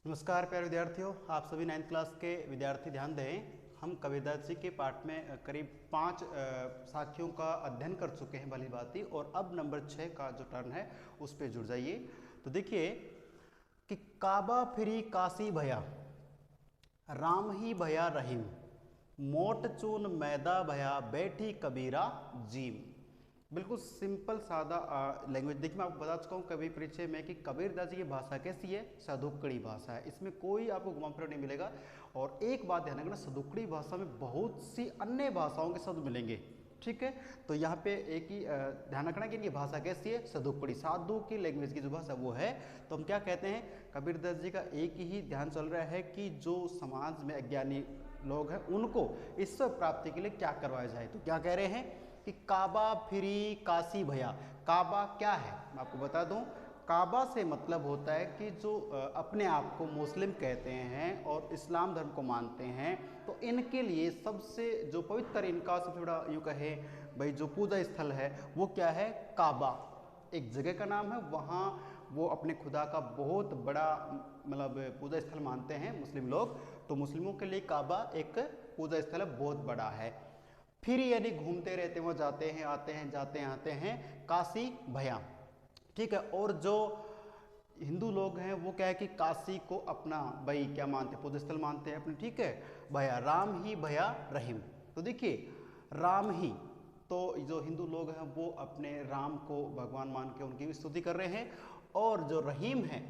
नमस्कार प्यारे विद्यार्थियों, आप सभी 9th क्लास के विद्यार्थी ध्यान दें। हम कबीरदास जी के पाठ में करीब 5 साखियों का अध्ययन कर चुके हैं भली भांति, और अब नंबर 6 का जो टर्न है उस पर जुड़ जाइए। तो देखिए कि काबा फिरी काशी भया, राम ही भया रहीम, मोट चून मैदा भया, बैठी कबीरा जीम। बिल्कुल सिंपल सादा लैंग्वेज। देखिए मैं आपको बता चुका हूँ कभी परिचय में कि कबीरदास जी की भाषा कैसी है, सदुक्कड़ी भाषा है। इसमें कोई आपको घुमा फिरा नहीं मिलेगा। और एक बात ध्यान रखना, सदुक्कड़ी भाषा में बहुत सी अन्य भाषाओं के शब्द मिलेंगे, ठीक है। तो यहाँ पे एक ही ध्यान रखना कि इनकी भाषा कैसी है, सदुक्कड़ी, साधु की लैंग्वेज की जो भाषा वो है। तो हम क्या कहते हैं, कबीरदास जी का एक ही ध्यान चल रहा है कि जो समाज में अज्ञानी लोग हैं उनको ईश्वर प्राप्ति के लिए क्या करवाया जाए। तो क्या कह रहे हैं कि काबा फिरी काशी भया। काबा क्या है मैं आपको बता दूं। काबा से मतलब होता है कि जो अपने आप को मुस्लिम कहते हैं और इस्लाम धर्म को मानते हैं, तो इनके लिए सबसे जो पवित्र, इनका सबसे बड़ा यूँ कहे भाई जो पूजा स्थल है वो क्या है, काबा। एक जगह का नाम है, वहाँ वो अपने खुदा का बहुत बड़ा मतलब पूजा स्थल मानते हैं मुस्लिम लोग। तो मुस्लिमों के लिए काबा एक पूजा स्थल है, बहुत बड़ा है। फिर यानी घूमते रहते, वहाँ जाते हैं आते हैं, जाते हैं आते हैं, काशी भया, ठीक है। और जो हिंदू लोग हैं वो क्या है कि काशी को अपना भाई क्या मानते हैं, पूजा स्थल मानते हैं अपने, ठीक है। भया, राम ही भया रहीम। तो देखिए राम ही, तो जो हिंदू लोग हैं वो अपने राम को भगवान मान के उनकी भी स्तुति कर रहे हैं, और जो रहीम है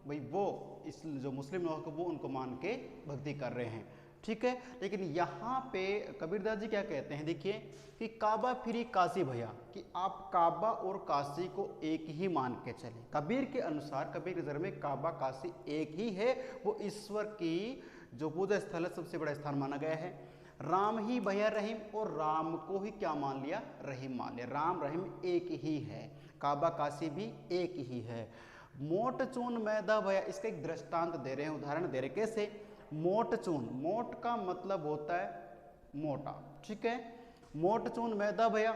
भाई वो इस जो मुस्लिम लोग हैं वो उनको मान के भक्ति कर रहे हैं, ठीक है। लेकिन यहाँ पे कबीरदास जी क्या कहते हैं, देखिए कि काबा फिरी काशी भैया, कि आप काबा और काशी को एक ही मान के चलें। कबीर के अनुसार, कबीर के नज़र में काबा काशी एक ही है, वो ईश्वर की जो पूजा स्थल है सबसे बड़ा स्थान माना गया है। राम ही भैया रहीम, और राम को ही क्या मान लिया, रहीम मान लिया। राम रहीम एक ही है, काबा काशी भी एक ही है। मोट चून मैदा भया, इसका एक दृष्टांत दे रहे हैं, उदाहरण दे रहे हैं। कैसे, मोट चून, मोट का मतलब होता है मोटा, ठीक है। मोट चून मैदा भया।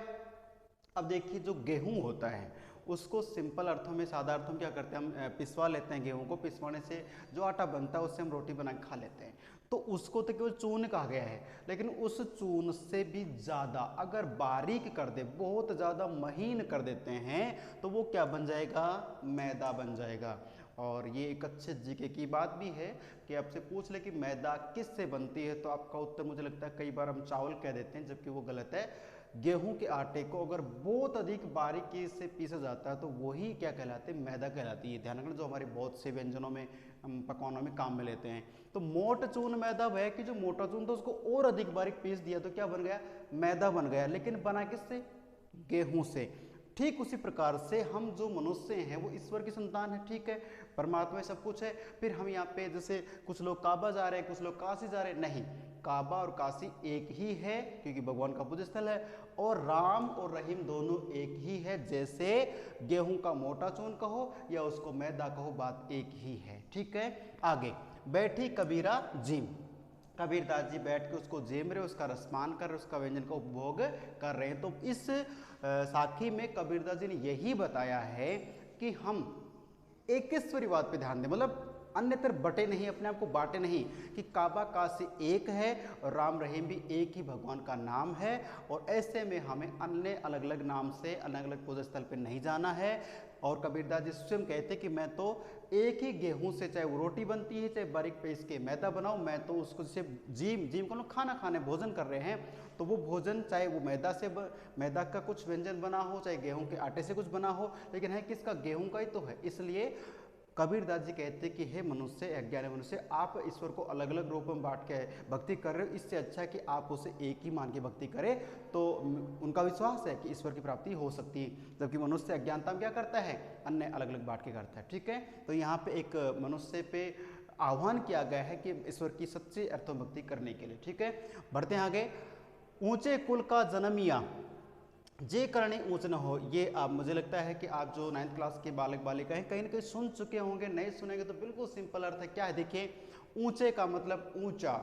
अब देखिए जो गेहूं होता है उसको सिंपल अर्थों में, सादा अर्थों में क्या करते हैं, हम पिसवा लेते हैं गेहूं को। पिसवाने से जो आटा बनता है उससे हम रोटी बना के खा लेते हैं। तो उसको तो केवल चून कहा गया है, लेकिन उस चून से भी ज़्यादा अगर बारीक कर दे, बहुत ज़्यादा महीन कर देते हैं, तो वो क्या बन जाएगा, मैदा बन जाएगा। और ये एक अच्छे जीके की बात भी है कि आपसे पूछ ले कि मैदा किस से बनती है, तो आपका उत्तर मुझे लगता है कई बार हम चावल कह देते हैं, जबकि वो गलत है। गेहूं के आटे को अगर बहुत अधिक बारीकी से पीसा जाता है तो वही क्या कहलाते हैं, मैदा कहलाती है। ध्यान रखना, जो हमारे बहुत से व्यंजनों में, पकवानों में काम में लेते हैं। तो मोट चून मैदा वह कि जो मोटा चून था उसको और अधिक बारीक पीस दिया तो क्या बन गया, मैदा बन गया। लेकिन बना किससे, गेहूं से। ठीक उसी प्रकार से हम जो मनुष्य हैं वो ईश्वर की संतान है, ठीक है। परमात्मा सब कुछ है। फिर हम यहाँ पे जैसे कुछ लोग काबा जा रहे हैं, कुछ लोग काशी जा रहे हैं, नहीं, काबा और काशी एक ही है क्योंकि भगवान का पूज्य स्थल है। और राम और रहीम दोनों एक ही है। जैसे गेहूं का मोटा चून कहो या उसको मैदा कहो, बात एक ही है, ठीक है। आगे, बैठी कबीरा जीम। कबीरदास जी बैठ के उसको जेम रहे, उसका रसपान कर रहे, उसका व्यंजन का उपभोग कर रहे हैं। तो इस साखी में कबीरदास जी ने यही बताया है कि हम एकेश्वरीवाद पे ध्यान दें, मतलब अन्यतर बटे नहीं, अपने आप को बांटे नहीं, कि काबा काशी एक है और राम रहीम भी एक ही भगवान का नाम है। और ऐसे में हमें अन्य अलग अलग नाम से अलग अलग पूजा स्थल पर नहीं जाना है। और कबीरदास जी स्वयं कहते कि मैं तो एक ही गेहूं से, चाहे वो रोटी बनती है चाहे बारीक पीस के मैदा बनाऊं, मैं तो उसको जैसे जीम जीम को लोग खाना खाने भोजन कर रहे हैं, तो वो भोजन चाहे वो मैदा से मैदा का कुछ व्यंजन बना हो, चाहे गेहूं के आटे से कुछ बना हो, लेकिन है किसका, गेहूं का ही तो है। इसलिए कबीरदास जी कहते हैं कि हे मनुष्य, अज्ञानी मनुष्य, आप ईश्वर को अलग अलग रूप में बांट के भक्ति कर रहे हो, इससे अच्छा है कि आप उसे एक ही मान के भक्ति करें। तो उनका विश्वास है कि ईश्वर की प्राप्ति हो सकती है, जबकि मनुष्य अज्ञानता में क्या करता है, अन्य अलग अलग बांट के करता है, ठीक है। तो यहाँ पे एक मनुष्य पे आह्वान किया गया है कि ईश्वर की सच्ची अर्थों भक्ति करने के लिए, ठीक है। बढ़ते हैं आगे। ऊंचे कुल का जन्मिया, जे करणी ऊंच न हो। ये आप, मुझे लगता है कि आप जो 9th क्लास के बालक बालिका हैं कहीं ना कहीं सुन चुके होंगे, नहीं सुनेंगे तो बिल्कुल सिंपल अर्थ है। क्या है, देखिए ऊंचे का मतलब ऊंचा,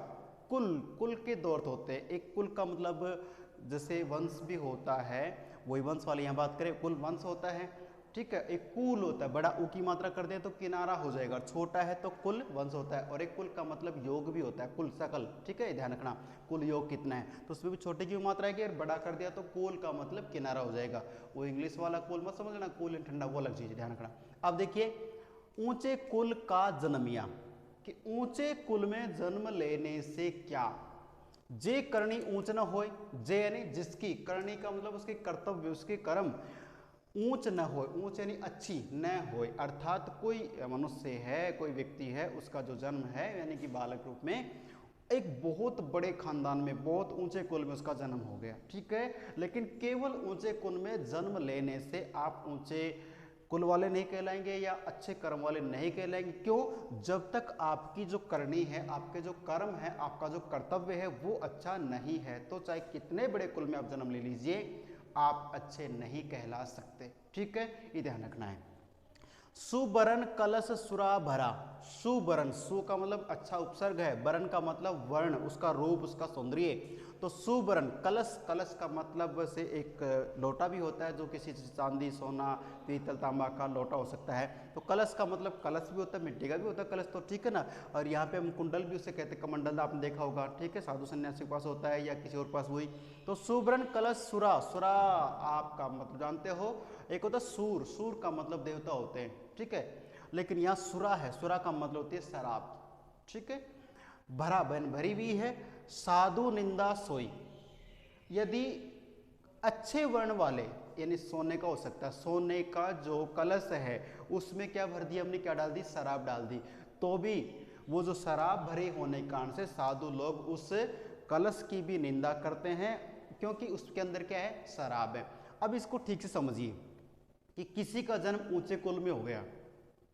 कुल, कुल के दो अर्थ होते हैं। एक कुल का मतलब जैसे वंश भी होता है, वही वंश वाली यहाँ बात करें, कुल वंश होता है। ठीक है। एक कुल होता है, बड़ा ऊ की मात्रा कर दे तो किनारा हो जाएगा, छोटा है तो कुल वंश होता है, और एक कुल का मतलब योग भी होता है, कुल सकल, ठीक है, ध्यान रखना। कुल योग कितना है तो उसमें भी छोटे की मात्रा है कि और बड़ा कर दिया तो कुल का मतलब किनारा हो जाएगा। वो इंग्लिश वाला कुल मत समझ लेना, कुल ठंडा वो अलग चीज है, ध्यान रखना। अब देखिए ऊंचे कुल का जन्मिया, कि ऊंचे कुल में जन्म लेने से क्या, जे करनी ऊंच न होय, जे यानी जिसकी, करनी का मतलब उसके कर्तव्य उसके कर्म ऊंच न हो, ऊंच यानी अच्छी न हो, अर्थात कोई मनुष्य है, कोई व्यक्ति है, उसका जो जन्म है यानी कि बालक रूप में एक बहुत बड़े खानदान में, बहुत ऊंचे कुल में उसका जन्म हो गया, ठीक है। लेकिन केवल ऊंचे कुल में जन्म लेने से आप ऊंचे कुल वाले नहीं कहलाएंगे या अच्छे कर्म वाले नहीं कहलाएंगे। क्यों? जब तक आपकी जो करनी है, आपके जो कर्म है, आपका जो कर्तव्य है वो अच्छा नहीं है, तो चाहे कितने बड़े कुल में आप जन्म ले लीजिए, आप अच्छे नहीं कहला सकते, ठीक है, ये ध्यान रखना है। सुबरन कलश सुरा भरा, सुबरन, सु का मतलब अच्छा उपसर्ग है, बरन का मतलब वर्ण, उसका रूप, उसका सौंदर्य, तो सुबरन कलश, कलश का मतलब से एक लोटा भी होता है जो किसी चांदी सोना पीतल तांबा का लोटा हो सकता है, तो कलश का मतलब कलश भी होता है, मिट्टी का भी होता है कलश, तो ठीक है ना। और यहाँ पे हम कुंडल भी उसे कहते हैं, कमंडल आपने देखा होगा, ठीक है, साधु सन्यासी के पास होता है या किसी और पास हुई। तो सुबरन कलश सुरा, सुरा आपका मतलब जानते हो, एक होता है सूर, सूर का मतलब देवता होते हैं, ठीक है, लेकिन यहाँ सुरा है, सुरा का मतलब होती है शराब, ठीक है। भरा बहन भरी हुई है, साधु निंदा सोई, यदि अच्छे वर्ण वाले यानी सोने का हो सकता है, सोने का जो कलश है उसमें क्या भर दिया हमने, क्या डाल दी, शराब डाल दी, तो भी वो जो शराब भरे होने के कारण से साधु लोग उस कलश की भी निंदा करते हैं, क्योंकि उसके अंदर क्या है, शराब है। अब इसको ठीक से समझिए कि किसी का जन्म ऊंचे कुल में हो गया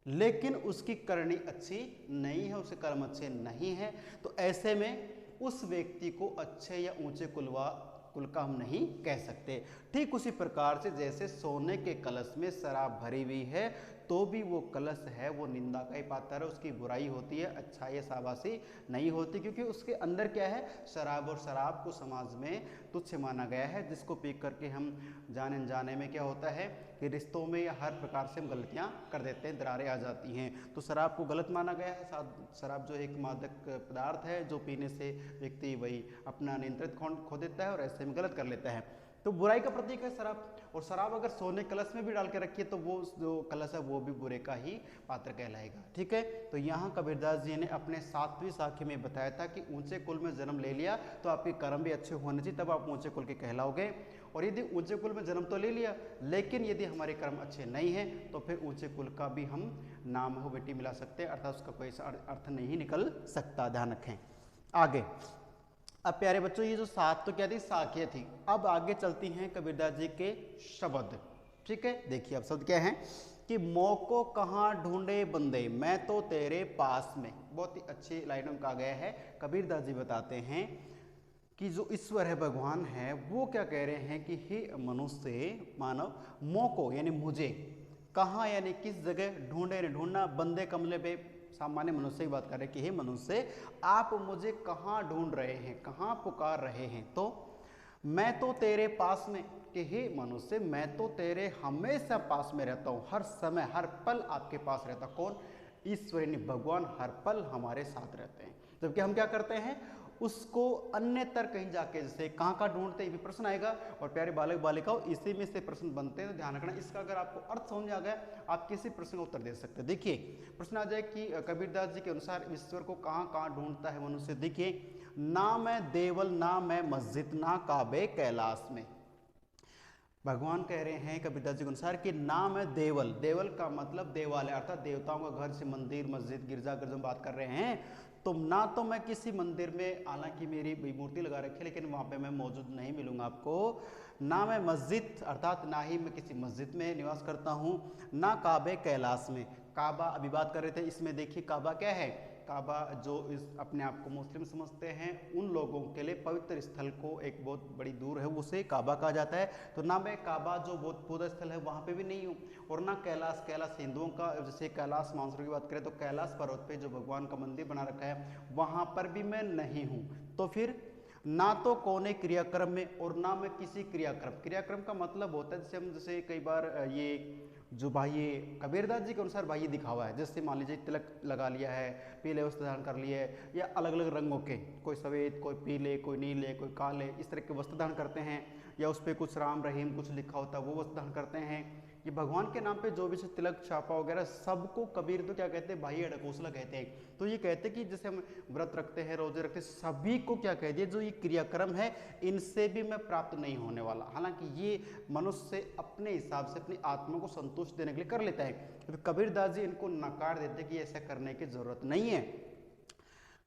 लेकिन उसकी करनी अच्छी नहीं है, उसके कर्म अच्छे नहीं है, तो ऐसे में उस व्यक्ति को अच्छे या ऊंचे कुल का हम नहीं कह सकते। ठीक उसी प्रकार से जैसे सोने के कलश में शराब भरी हुई है तो भी वो कलश है वो निंदा का ही पात्र है, उसकी बुराई होती है, अच्छाई या शाबाशी नहीं होती, क्योंकि उसके अंदर क्या है, शराब, और शराब को समाज में तुच्छ माना गया है, जिसको पी करके हम जाने अनजाने में क्या होता है कि रिश्तों में या हर प्रकार से हम गलतियां कर देते हैं, दरारें आ जाती हैं। तो शराब को गलत माना गया है, शराब जो एक मादक पदार्थ है जो पीने से व्यक्ति वही अपना नियंत्रित खो देता है और ऐसे में गलत कर लेता है, तो बुराई का प्रतीक है शराब। और शराब अगर सोने कलश में भी डाल के रखिए तो वो जो कलश है वो भी बुरे का ही पात्र कहलाएगा, ठीक है। तो यहाँ कबीरदास जी ने अपने 7वीं साखी में बताया था कि ऊंचे कुल में जन्म ले लिया तो आपके कर्म भी अच्छे होने चाहिए, तब आप ऊंचे कुल के कहलाओगे। और यदि ऊंचे कुल में जन्म तो ले लिया लेकिन यदि हमारे कर्म अच्छे नहीं हैं तो फिर ऊंचे कुल का भी हम नाम हो बेटी मिला सकते हैं, अर्थात उसका कोई अर्थ नहीं निकल सकता, ध्यान रखें। आगे अब प्यारे बच्चों ये जो 7 तो क्या थी, साखियाँ थी, अब आगे चलती हैं कबीरदास जी के शब्द, ठीक है। देखिए अब शब्द क्या है कि मौको कहाँ ढूंढे बंदे, मैं तो तेरे पास में, बहुत ही अच्छी लाइनों में कहा गया है। कबीरदास जी बताते हैं कि जो ईश्वर है, भगवान है, वो क्या कह रहे हैं कि हे मनुष्य मानव, मौको यानी मुझे, कहाँ यानी किस जगह, ढूंढे, ढूंढना, बंदे कमले पे सामान्य मनुष्य की बात कर रहे हैं कि हे मनुष्य आप मुझे कहाँ ढूंढ रहे हैं, कहाँ पुकार रहे हैं, तो मैं तो तेरे पास में, कि हे मनुष्य मैं तो तेरे हमेशा पास में रहता हूँ, हर समय हर पल आपके पास रहता। कौन? ईश्वर यानी भगवान हर पल हमारे साथ रहते हैं, जबकि हम क्या करते हैं, उसको अन्यतर कहीं जाके, जैसे कहाँ कहाँ ढूंढते हैं, ये भी प्रश्न आएगा। और प्यारे बालक बालिकाओं इसी में से प्रश्न बनते हैं, तो ध्यान रखना, इसका अगर आपको अर्थ समझ आ गया आप किसी प्रश्न का उत्तर दे सकते हैं। देखिए प्रश्न आ जाए कि कबीरदास जी के अनुसार ईश्वर को कहाँ कहाँ ढूंढता है मनुष्य। देखिए, ना मैं देवल, ना मैं मस्जिद, ना काबे कैलाश में। भगवान कह रहे हैं कबीरदास जी के अनुसार कि ना मैं देवल, देवल का मतलब देवालय अर्थात देवताओं का घर, से मंदिर मस्जिद गिरजाघर जब बात कर रहे हैं, तो ना तो मैं किसी मंदिर में, हालांकि मेरी मूर्ति लगा रखी है लेकिन वहाँ पे मैं मौजूद नहीं मिलूंगा आपको, ना मैं मस्जिद अर्थात ना ही मैं किसी मस्जिद में निवास करता हूँ, ना काबे कैलाश में। काबा अभी बात कर रहे थे, इसमें देखिए काबा क्या है, काबा जो इस अपने आप को मुस्लिम समझते हैं उन लोगों के लिए पवित्र स्थल को एक बहुत बड़ी दूर है उसे काबा कहा जाता है। तो ना मैं काबा जो बहुत पूजा स्थल है वहाँ पे भी नहीं हूँ, और ना कैलाश, कैलाश हिंदुओं का, जैसे कैलाश मानसरोवर की बात करें तो कैलाश पर्वत पे जो भगवान का मंदिर बना रखा है वहाँ पर भी मैं नहीं हूँ। तो फिर ना तो कौने क्रियाक्रम में और ना मैं किसी क्रियाक्रम, क्रियाक्रम का मतलब होता है जैसे हम, जैसे कई बार ये जो बाह्य कबीरदास जी के अनुसार बाह्य दिखावा है, जैसे मान लीजिए तिलक लगा लिया है, पीले वस्त्र धारण कर लिए है, या अलग अलग रंगों के, कोई सफ़ेद, कोई पीले, कोई नीले, कोई काले, इस तरह के वस्त्र धारण करते हैं, या उस पर कुछ राम रहीम कुछ लिखा होता है वो वस्त्र धारण करते हैं। ये भगवान के नाम पे जो भी तिलक छापा वगैरह सबको कबीर तो क्या कहते हैं, बाह्य अडकोसला कहते हैं। तो ये कहते हैं कि जैसे हम व्रत रखते हैं, रोजे रखते हैं, सभी को क्या कह दिए, जो ये क्रियाक्रम है इनसे भी मैं प्राप्त नहीं होने वाला। हालांकि ये मनुष्य अपने हिसाब से अपनी आत्मा को संतुष्ट देने के लिए कर लेता है, तो कबीरदास जी इनको नकार देते कि ऐसा करने की जरूरत नहीं है।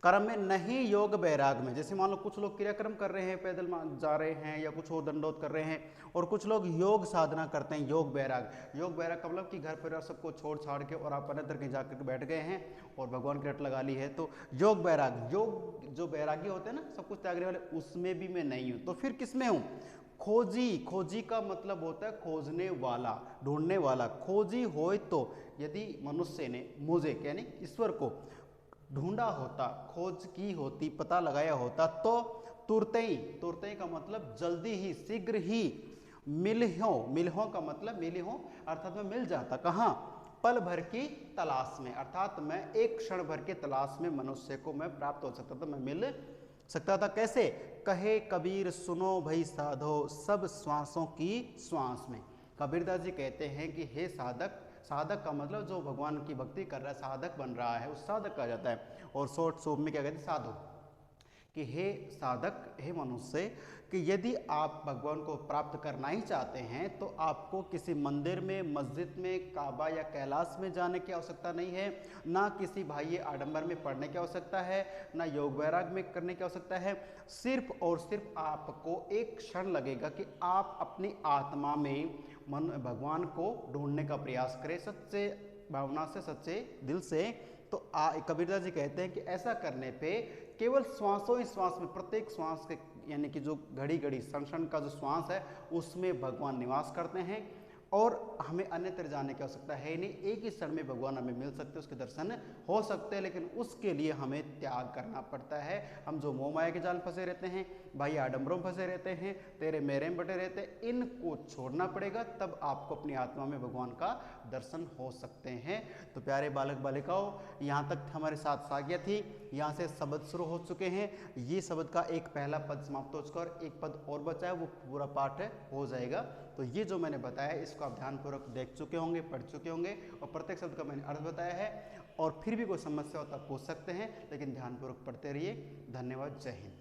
कर्म में नहीं, योग वैराग में। जैसे मान लो कुछ लोग क्रियाक्रम कर रहे हैं, पैदल जा रहे हैं, या कुछ और दंडोत कर रहे हैं, और कुछ लोग योग साधना करते हैं, योग वैराग। योग वैराग का मतलब कि घर परिवार सबको छोड़ छाड़ के और आप अन्यत्र कहीं जाकर के बैठ गए हैं और भगवान की रट लगा ली है, तो योग वैराग। योग जो वैरागी होते हैं ना, सब कुछ त्यागने वाले, उसमें भी मैं नहीं हूँ। तो फिर किस में हूँ? खोजी। खोजी का मतलब होता है खोजने वाला, ढूंढने वाला। खोजी होए तो, यदि मनुष्य ने मुझे यानी ईश्वर को ढूंढा होता, खोज की होती, पता लगाया होता, तो तुरते का मतलब जल्दी ही, शीघ्र ही, मिलहो का मतलब मिली हो, अर्थात मैं मिल जाता। कहाँ? पल भर की तलाश में, अर्थात मैं एक क्षण भर के तलाश में मनुष्य को मैं प्राप्त हो सकता था, मैं मिल सकता था। कैसे? कहे कबीर सुनो भई साधो, सब श्वासों की श्वास में। कबीरदास जी कहते हैं कि हे साधक, साधक का मतलब जो भगवान की भक्ति कर रहा है, साधक बन रहा है, उस साधक कहा जाता है। और शॉर्ट शॉप में क्या कहते हैं? साधु। कि हे साधक, हे मनुष्य, कि यदि आप भगवान को प्राप्त करना ही चाहते हैं तो आपको किसी मंदिर में, मस्जिद में, काबा या कैलाश में जाने की आवश्यकता नहीं है, ना किसी बाह्य आडंबर में पढ़ने की आवश्यकता है, ना योग वैराग में करने की आवश्यकता है। सिर्फ और सिर्फ आपको एक क्षण लगेगा कि आप अपनी आत्मा में मन भगवान को ढूंढने का प्रयास करें, सच्चे भावना से, सच्चे दिल से। तो कबीरदास जी कहते हैं कि ऐसा करने पे केवल श्वासों ही श्वास में, प्रत्येक श्वास के यानी कि जो घड़ी घड़ी क्षण का जो श्वास है उसमें भगवान निवास करते हैं, और हमें अन्यत्र जाने की आवश्यकता है नहीं। एक ही क्षण में भगवान हमें मिल सकते हैं, उसके दर्शन हो सकते हैं, लेकिन उसके लिए हमें त्याग करना पड़ता है। हम जो मोह माया के जाल में फंसे रहते हैं, भाई आडंबरों में फंसे रहते हैं, तेरे मेरे में बटे रहते हैं, इनको छोड़ना पड़ेगा, तब आपको अपनी आत्मा में भगवान का दर्शन हो सकते हैं। तो प्यारे बालक बालिकाओं, यहाँ तक हमारे साथ साज्ञा थी, यहाँ से शब्द शुरू हो चुके हैं। ये शब्द का एक पहला पद समाप्त हो चुका और एक पद और बचा है, वो पूरा पाठ हो जाएगा। तो ये जो मैंने बताया इसको आप ध्यानपूर्वक देख चुके होंगे, पढ़ चुके होंगे, और प्रत्येक शब्द का मैंने अर्थ बताया है। और फिर भी कोई समस्या हो तो आप पूछ सकते हैं, लेकिन ध्यानपूर्वक पढ़ते रहिए। धन्यवाद। जय हिंद।